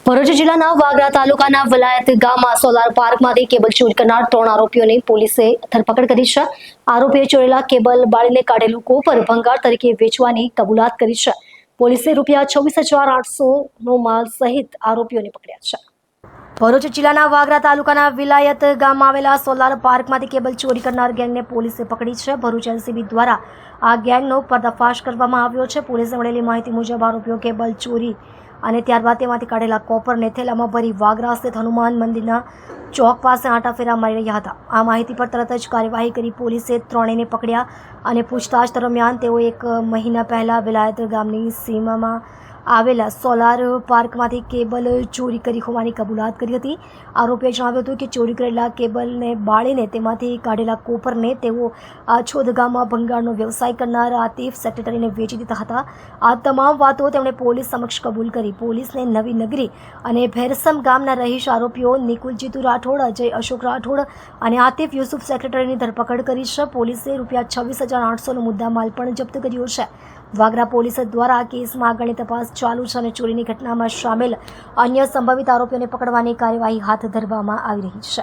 ભરૂચ જિલ્લાના વાગરા તાલુકાના વલાયત ગામમાં સોલાર પાર્કમાંથી કેબલ ચોરી કરનાર 3 આરોપીઓની પોલીસે ધરપકડ કરી છે। આરોપીએ ચોરેલા કેબલ બાળીને કાઢેલું કોપર ભંગાર તરીકે વેચવાની કબૂલાત કરી છે। પોલીસે ₹26,800 નો માલ સહિત આરોપીઓને પકડ્યા છે। ભરૂચ જિલ્લાના વાગરા તાલુકાના વિલાયત ગામમાં આવેલા સોલાર પાર્કમાંથી કેબલ ચોરી કરનાર ગેંગને પોલીસે પકડી છે। ભરૂચ એલસીબી દ્વારા આ ગેંગનો પર્દાફાશ કરવામાં આવ્યો છે। પોલીસે મળેલી માહિતી મુજબ આરોપીઓ કેબલ ચોરી અને ત્યારબાદ તેમાંથી કાઢેલા કોપરને થેલામાં ભરી વાગરા સ્થિત હનુમાન મંદિરના ચોક પાસે આંટાફેરા મારી રહ્યા હતા। આ માહિતી પર તરત જ કાર્યવાહી કરી પોલીસે ત્રણેયને પકડ્યા અને પૂછતાછ દરમિયાન તેઓ 1 મહિના પહેલા વિલાયત ગામની સીમામાં આવેલા સોલાર પાર્કમાંથી કેબલ ચોરી કરી હોવાની કબૂલાત કરી હતી। આરોપીએ જણાવ્યું હતું કે ચોરી કરેલા કેબલને બાળીને તેમાંથી કાઢેલા કોપરને તેઓ આછોદ ગામમાં ભંગારનો વ્યવસાય કરનાર આતિફ સેક્રેટરીને વેચી દીધા હતા। આ તમામ વાતો તેમણે પોલીસ સમક્ષ કબૂલ કરી। પોલીસને નવી નગરી અને ભેરસમ ગામના રહીશ આરોપીઓ નિકુલ જીતુ રાઠોડ, અજય અશોક રાઠોડ અને આતિફ યુસુફ સેક્રેટરીની ધરપકડ કરી છે। પોલીસે ₹26,800 નો મુદ્દામાલ પણ જપ્ત કર્યો છે। વાગરા પોલીસ દ્વારા આ કેસમાં આગળની તપાસ ચાલુ છે અને ચોરીની ઘટનામાં સામેલ અન્ય સંભવિત આરોપીઓને પકડવાની કાર્યવાહી હાથ ધરવામાં આવી રહી છે।